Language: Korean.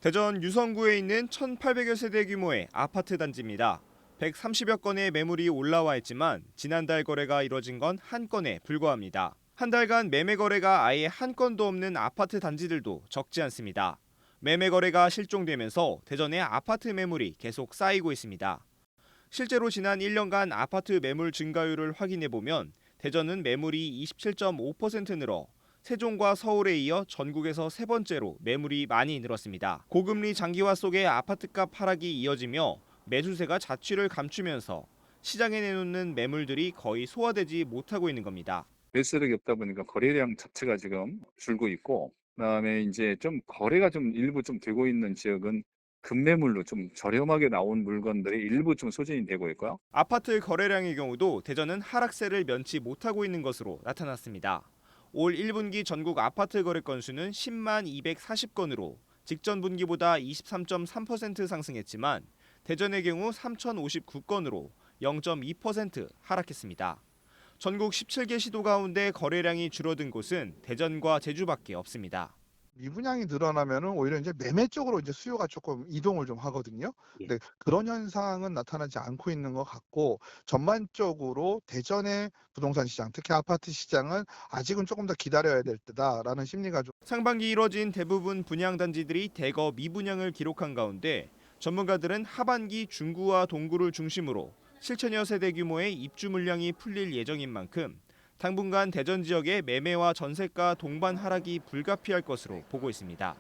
대전 유성구에 있는 1,800여 세대 규모의 아파트 단지입니다. 130여 건의 매물이 올라와 있지만 지난달 거래가 이뤄진 건 한 건에 불과합니다. 한 달간 매매 거래가 아예 한 건도 없는 아파트 단지들도 적지 않습니다. 매매 거래가 실종되면서 대전의 아파트 매물이 계속 쌓이고 있습니다. 실제로 지난 1년간 아파트 매물 증가율을 확인해 보면 대전은 매물이 27.5% 늘어 세종과 서울에 이어 전국에서 세 번째로 매물이 많이 늘었습니다. 고금리 장기화 속에 아파트값 하락이 이어지며 매수세가 자취를 감추면서 시장에 내놓는 매물들이 거의 소화되지 못하고 있는 겁니다. 매수력이 없다 보니까 거래량 자체가 지금 줄고 있고, 그다음에 이제 좀 거래가 좀 일부 좀 되고 있는 지역은 급매물로 좀 저렴하게 나온 물건들이 일부 좀 소진이 되고 있고요. 아파트 거래량의 경우도 대전은 하락세를 면치 못하고 있는 것으로 나타났습니다. 올 1분기 전국 아파트 거래 건수는 10만 240건으로 직전 분기보다 23.3% 상승했지만 대전의 경우 3,059건으로 0.2% 하락했습니다. 전국 17개 시도 가운데 거래량이 줄어든 곳은 대전과 제주밖에 없습니다. 미분양이 늘어나면은 오히려 이제 매매 쪽으로 이제 수요가 조금 이동을 좀 하거든요. 예. 근데 그런 현상은 나타나지 않고 있는 것 같고, 전반적으로 대전의 부동산 시장, 특히 아파트 시장은 아직은 조금 더 기다려야 될 때다라는 심리가 좀. 상반기 이뤄진 대부분 분양 단지들이 대거 미분양을 기록한 가운데 전문가들은 하반기 중구와 동구를 중심으로 7천여 세대 규모의 입주 물량이 풀릴 예정인 만큼 당분간 대전 지역의 매매와 전세가 동반 하락이 불가피할 것으로 보고 있습니다.